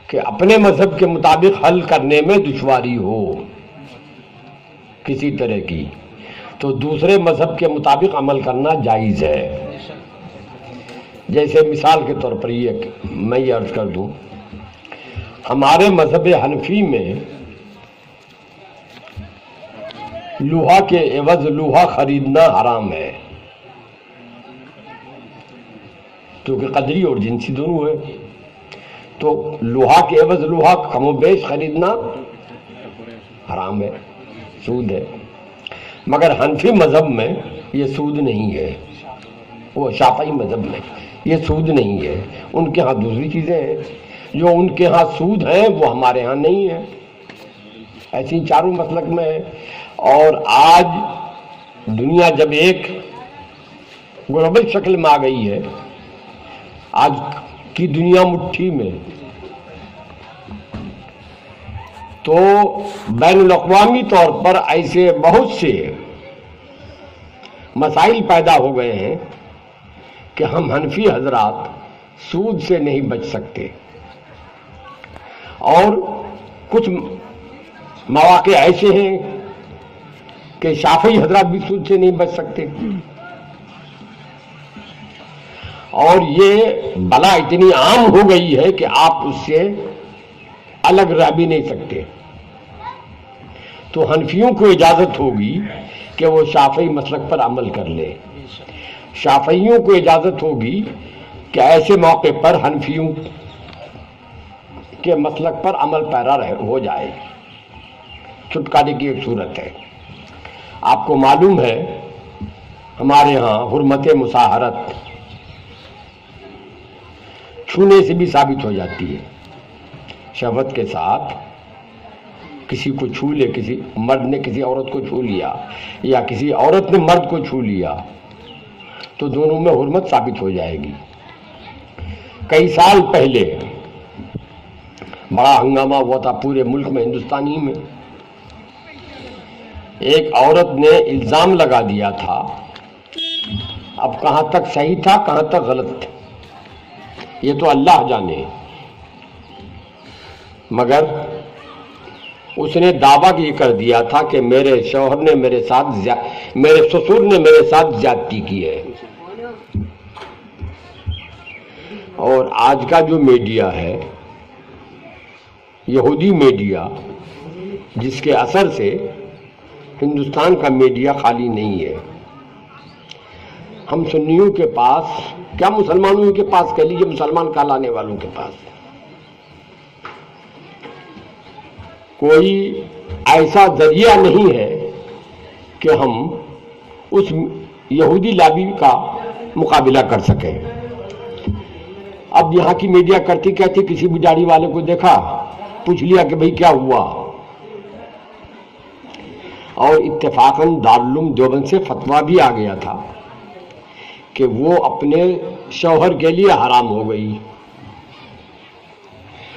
کہ اپنے مذہب کے مطابق حل کرنے میں دشواری ہو کسی طرح کی، تو دوسرے مذہب کے مطابق عمل کرنا جائز ہے۔ جیسے مثال کے طور پر میں یہ عرض کر دوں، ہمارے مذہب حنفی میں لوہا کے عوض لوہا خریدنا حرام ہے، کیونکہ قدری اور جنسی دونوں ہے، تو لوہا کے عوض لوہا کم و بیش خریدنا حرام ہے، سود ہے۔ مگر حنفی مذہب میں یہ سود نہیں ہے، وہ شافعی مذہب میں یہ سود نہیں ہے، ان کے ہاں دوسری چیزیں ہیں، جو ان کے ہاں سود ہیں وہ ہمارے ہاں نہیں ہے، ایسی چاروں مسلک میں ہے۔ اور آج دنیا جب ایک گلوبل شکل میں آ گئی ہے، آج کی دنیا مٹھی میں، تو بین الاقوامی طور پر ایسے بہت سے مسائل پیدا ہو گئے ہیں کہ ہم حنفی حضرات سود سے نہیں بچ سکتے، اور کچھ مواقع ایسے ہیں کہ شافعی حضرات بھی سود سے نہیں بچ سکتے، اور یہ بلا اتنی عام ہو گئی ہے کہ آپ اس سے الگ رہ بھی نہیں سکتے۔ تو حنفیوں کو اجازت ہوگی کہ وہ شافعی مسلک پر عمل کر لے، شافعیوں کو اجازت ہوگی کہ ایسے موقع پر حنفیوں کے مسلک پر عمل پیرا ہو جائے۔ چھٹکارے کی ایک صورت ہے، آپ کو معلوم ہے ہمارے ہاں حرمت مصاہرت چھونے سے بھی ثابت ہو جاتی ہے، شہوت کے ساتھ کسی کو چھو لے، کسی مرد نے کسی عورت کو چھو لیا یا کسی عورت نے مرد کو چھو لیا تو دونوں میں حرمت ثابت ہو جائے گی۔ کئی سال پہلے بڑا ہنگامہ ہوا تھا پورے ملک میں، ہندوستانی میں، ایک عورت نے الزام لگا دیا تھا، اب کہاں تک صحیح تھا کہاں تک غلط تھا یہ تو اللہ جانے، مگر اس نے دعویٰ یہ کر دیا تھا کہ میرے شوہر نے میرے سسر نے میرے ساتھ زیادتی کی ہے۔ اور آج کا جو میڈیا ہے، یہودی میڈیا، جس کے اثر سے ہندوستان کا میڈیا خالی نہیں ہے، ہم سنیوں کے پاس کیا مسلمانوں کے پاس کہہ لیجیے، مسلمان کہلانے والوں کے پاس کوئی ایسا ذریعہ نہیں ہے کہ ہم اس یہودی لابی کا مقابلہ کر سکیں۔ اب یہاں کی میڈیا کرتی کہتی کسی بھی داڑھی والے کو دیکھا پوچھ لیا کہ بھئی کیا ہوا، اور اتفاقاً دارالعلوم دیوبند سے فتویٰ بھی آ گیا تھا کہ وہ اپنے شوہر کے لیے حرام ہو گئی،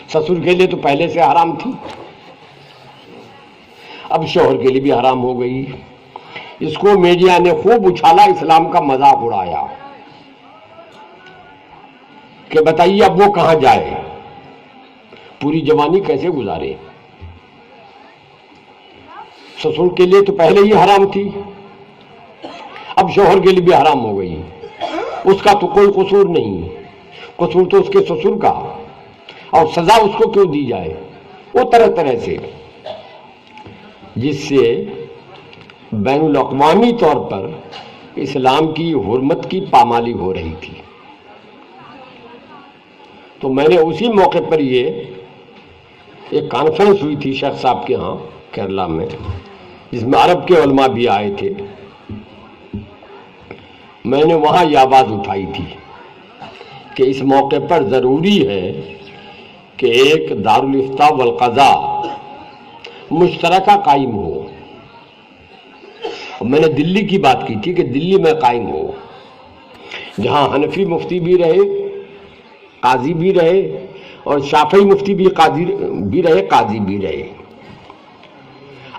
سسر کے لیے تو پہلے سے حرام تھی، اب شوہر کے لیے بھی حرام ہو گئی۔ اس کو میڈیا نے خوب اچھالا، اسلام کا مذاق اڑایا کہ بتائیے اب وہ کہاں جائے، پوری جوانی کیسے گزارے، سسر کے لیے تو پہلے ہی حرام تھی، اب شوہر کے لیے بھی حرام ہو گئی، اس کا تو کوئی قصور نہیں، قصور تو اس کے سسر کا، اور سزا اس کو کیوں دی جائے، وہ طرح طرح سے، جس سے بین الاقوامی طور پر اسلام کی حرمت کی پامالی ہو رہی تھی۔ تو میں نے اسی موقع پر یہ ایک کانفرنس ہوئی تھی شیخ صاحب کے ہاں کیرلا میں، جس میں عرب کے علماء بھی آئے تھے، میں نے وہاں یہ آواز اٹھائی تھی کہ اس موقع پر ضروری ہے کہ ایک دارالافتاء والقضاء مشترکہ قائم ہو۔ میں نے دلی کی بات کی تھی کہ دلی میں قائم ہو، جہاں حنفی مفتی بھی رہے، قاضی بھی رہے، اور شافعی مفتی بھی قاضی بھی رہے، قاضی بھی رہے۔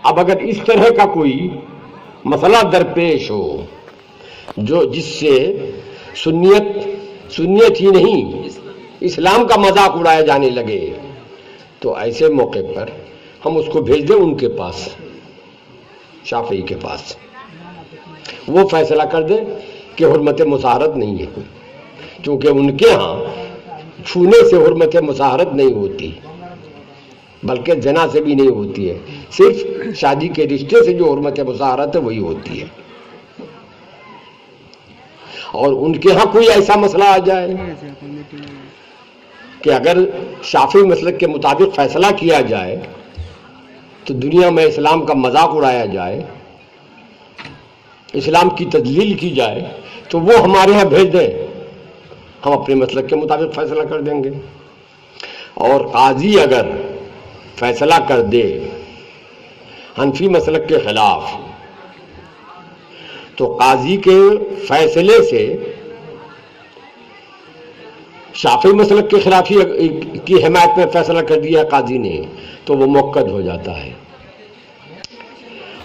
اب اگر اس طرح کا کوئی مسئلہ درپیش ہو جس سے سنیت ہی نہیں اسلام کا مذاق اڑایا جانے لگے، تو ایسے موقع پر ہم اس کو بھیج دیں ان کے پاس، شافعی کے پاس، وہ فیصلہ کر دے کہ حرمت مصاہرت نہیں ہے، کیونکہ ان کے ہاں چھونے سے حرمت مصاہرت نہیں ہوتی، بلکہ زنا سے بھی نہیں ہوتی ہے، صرف شادی کے رشتے سے جو حرمت مصاہرت ہے وہی ہوتی ہے۔ اور ان کے ہاں کوئی ایسا مسئلہ آ جائے کہ اگر شافعی مسلک کے مطابق فیصلہ کیا جائے تو دنیا میں اسلام کا مذاق اڑایا جائے، اسلام کی تضلیل کی جائے، تو وہ ہمارے ہاں بھیج دیں، ہم اپنے مسلک کے مطابق فیصلہ کر دیں گے۔ اور قاضی اگر فیصلہ کر دے حنفی مسلک کے خلاف تو قاضی کے فیصلے سے شافعی مسلک کے خلاف ہی کی حمایت میں فیصلہ کر دیا قاضی نے تو وہ مؤکد ہو جاتا ہے۔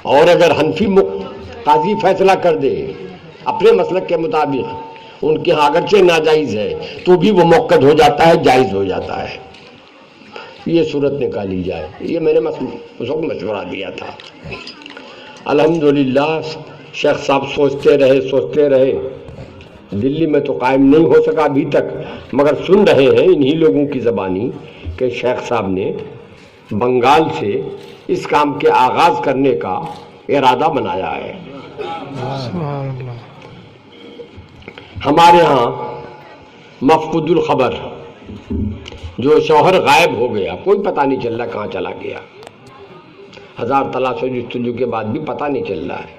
اور اگر حنفی قاضی فیصلہ کر دے اپنے مسلک کے مطابق، ان کے ہاں اگرچہ ناجائز ہے تو بھی وہ مؤکد ہو جاتا ہے، جائز ہو جاتا ہے۔ یہ صورت نکالی جائے، یہ میں نے اس وقت مشورہ دیا تھا۔ الحمدللہ شیخ صاحب سوچتے رہے، دلی میں تو قائم نہیں ہو سکا ابھی تک، مگر سن رہے ہیں انہی لوگوں کی زبانی کہ شیخ صاحب نے بنگال سے اس کام کے آغاز کرنے کا ارادہ بنایا ہے۔ ہمارے ہاں مفقود الخبر، جو شوہر غائب ہو گیا، کوئی پتہ نہیں چل رہا کہاں چلا گیا، ہزار تلاش و جستجو کے بعد بھی پتہ نہیں چل رہا ہے،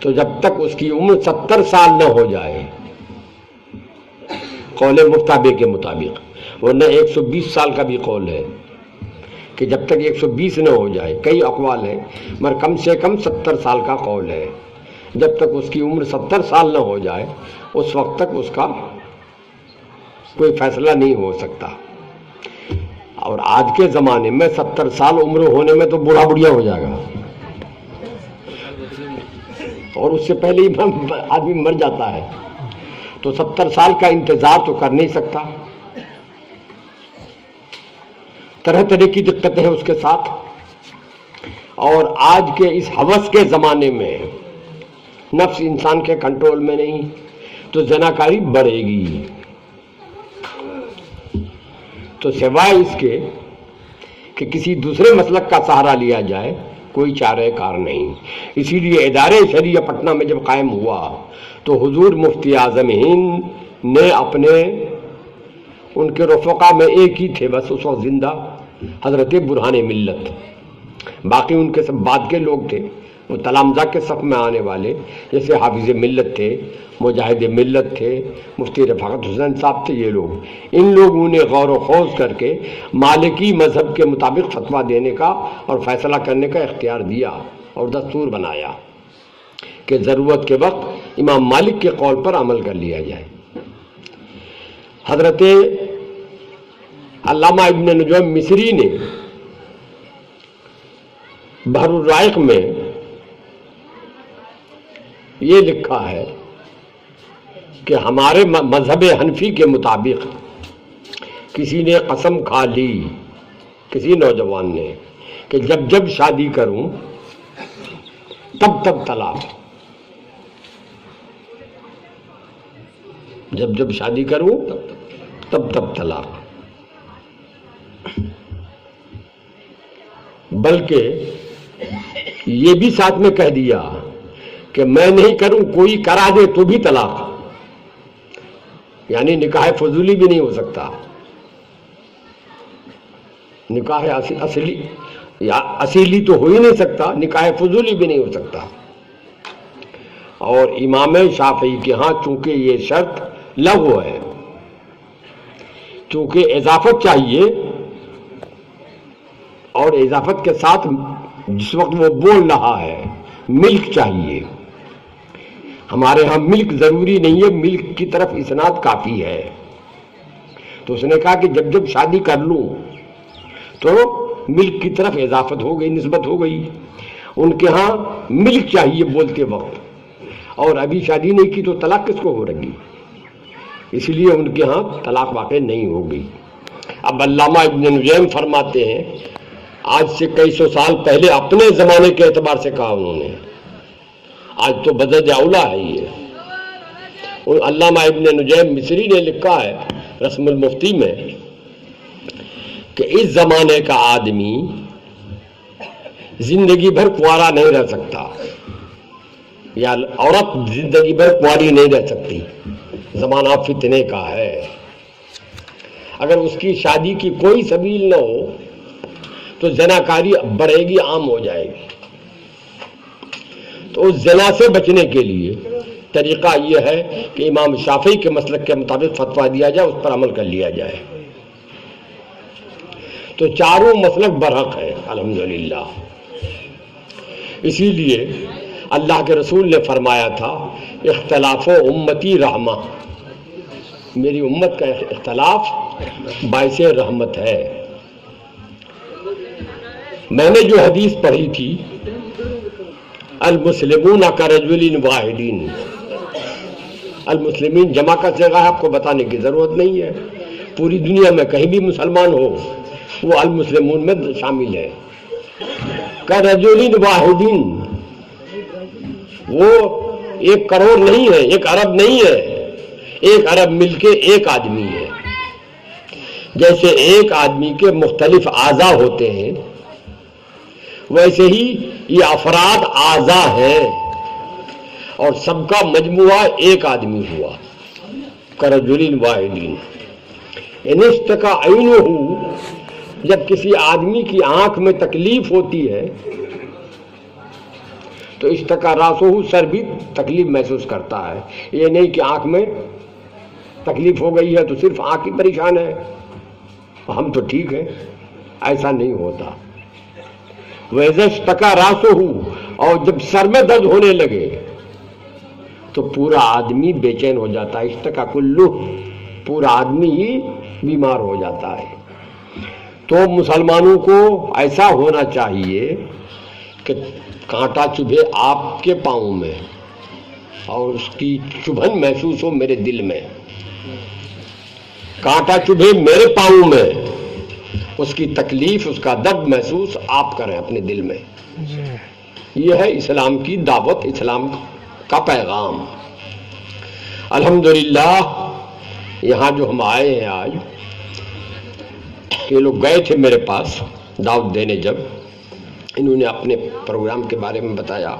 تو جب تک اس کی عمر 70 سال نہ ہو جائے قول مفتابے کے مطابق، ورنہ 120 سال کا بھی قول ہے کہ جب تک 120 نہ ہو جائے، کئی اقوال ہیں مگر کم سے کم 70 سال کا قول ہے، جب تک اس کی عمر 70 سال نہ ہو جائے اس وقت تک اس کا کوئی فیصلہ نہیں ہو سکتا۔ اور آج کے زمانے میں 70 سال عمر ہونے میں تو بوڑھا بڑھیا ہو جائے گا، اور اس سے پہلے ہی آدمی مر جاتا ہے، تو 70 سال کا انتظار تو کر نہیں سکتا۔ طرح طرح کی دقتیں ہیں اس کے ساتھ، اور آج کے اس ہوس کے زمانے میں نفس انسان کے کنٹرول میں نہیں، تو زناکاری بڑھے گی۔ تو سوائے اس کے کہ کسی دوسرے مسلک کا سہارا لیا جائے کوئی چارہ کار نہیں۔ اسی لیے ادارے شریعہ پٹنہ میں جب قائم ہوا تو حضور مفتی اعظم ہند نے اپنے ان کے رفقا میں ایک ہی تھے بس اس وقت زندہ، حضرت برہان ملت، باقی ان کے سب بعد کے لوگ تھے، وہ تلامذہ کے صف میں آنے والے، جیسے حافظ ملت تھے، مجاہد ملت تھے، مفتی رفاقت حسین صاحب تھے، یہ لوگ، ان لوگوں نے غور و خوض کر کے مالکی مذہب کے مطابق فتویٰ دینے کا اور فیصلہ کرنے کا اختیار دیا اور دستور بنایا کہ ضرورت کے وقت امام مالک کے قول پر عمل کر لیا جائے۔ حضرت علامہ ابن نجوم مصری نے بحر الرائق میں یہ لکھا ہے کہ ہمارے مذہب حنفی کے مطابق کسی نے قسم کھا لی، کسی نوجوان نے، کہ جب جب شادی کروں تب تب طلاق، جب جب شادی کروں تب تب طلاق، بلکہ یہ بھی ساتھ میں کہہ دیا کہ میں نہیں کروں، کوئی کرا دے تو بھی طلاق، یعنی نکاح فضولی بھی نہیں ہو سکتا، نکاح اصلی یا اصیلی تو ہو ہی نہیں سکتا، نکاح فضولی بھی نہیں ہو سکتا۔ اور امام شافعی کے ہاں چونکہ یہ شرط لغو ہے، چونکہ اضافت چاہیے، اور اضافت کے ساتھ جس وقت وہ بول رہا ہے ملک چاہیے، ہمارے ہاں ملک ضروری نہیں ہے، ملک کی طرف اسناد کافی ہے، تو اس نے کہا کہ جب جب شادی کر لوں تو ملک کی طرف اضافت ہو گئی، نسبت ہو گئی۔ ان کے ہاں ملک چاہیے بولتے وقت، اور ابھی شادی نہیں کی تو طلاق کس کو ہو رہی، اس لیے ان کے ہاں طلاق واقع نہیں ہو گئی۔ اب علامہ ابن نجیم فرماتے ہیں، آج سے کئی سو سال پہلے اپنے زمانے کے اعتبار سے کہا انہوں نے، آج تو بدد اولا ہے یہ۔ علامہ ابن نجیم مصری نے لکھا ہے رسم المفتی میں کہ اس زمانے کا آدمی زندگی بھر کنوارا نہیں رہ سکتا، یا عورت زندگی بھر کنواری نہیں رہ سکتی، زمانہ فتنے کا ہے۔ اگر اس کی شادی کی کوئی سبیل نہ ہو تو زناکاری بڑھے گی، عام ہو جائے گی۔ تو اس زنا سے بچنے کے لیے طریقہ یہ ہے کہ امام شافعی کے مسلک کے مطابق فتویٰ دیا جائے، اس پر عمل کر لیا جائے۔ تو چاروں مسلک برحق ہے الحمدللہ۔ اسی لیے اللہ کے رسول نے فرمایا تھا، اختلاف و امتی رحمہ، میری امت کا اختلاف باعث رحمت ہے۔ میں نے جو حدیث پڑھی تھی، المسلمون کرجل واحد، المسلمین جمع کا صیغہ ہے، آپ کو بتانے کی ضرورت نہیں ہے، پوری دنیا میں کہیں بھی مسلمان ہو وہ المسلمون میں شامل ہے۔ کرجل واحد، وہ 1 کروڑ نہیں ہے، 1 ارب نہیں ہے، 1 ارب مل کے ایک آدمی ہے۔ جیسے ایک آدمی کے مختلف اعضاء ہوتے ہیں، ویسے ہی یہ افراد اعضاء ہیں اور سب کا مجموعہ ایک آدمی ہوا، کرجل واحد۔ ان اشتکا عینہ، جب کسی آدمی کی آنکھ میں تکلیف ہوتی ہے تو اشتکا راسہ، سر بھی تکلیف محسوس کرتا ہے۔ یہ نہیں کہ آنکھ میں تکلیف ہو گئی ہے تو صرف آنکھ ہی پریشان ہے، ہم تو ٹھیک ہیں، ایسا نہیں ہوتا۔ وَإِذَا اشْتَكَى رَأْسُهُ، اور جب سر میں درد ہونے لگے تو پورا آدمی بے چین ہو جاتا ہے، اشتکا کلہ، پورا آدمی ہی بیمار ہو جاتا ہے۔ تو مسلمانوں کو ایسا ہونا چاہیے کہ کانٹا چبھے آپ کے پاؤں میں اور اس کی چبھن محسوس ہو میرے دل میں، کانٹا چبھے میرے پاؤں میں، اس کی تکلیف، اس کا درد محسوس آپ کریں اپنے دل میں۔ یہ ہے اسلام کی دعوت، اسلام کا پیغام۔ الحمدللہ یہاں جو ہم آئے ہیں آج، یہ لوگ گئے تھے میرے پاس دعوت دینے، جب انہوں نے اپنے پروگرام کے بارے میں بتایا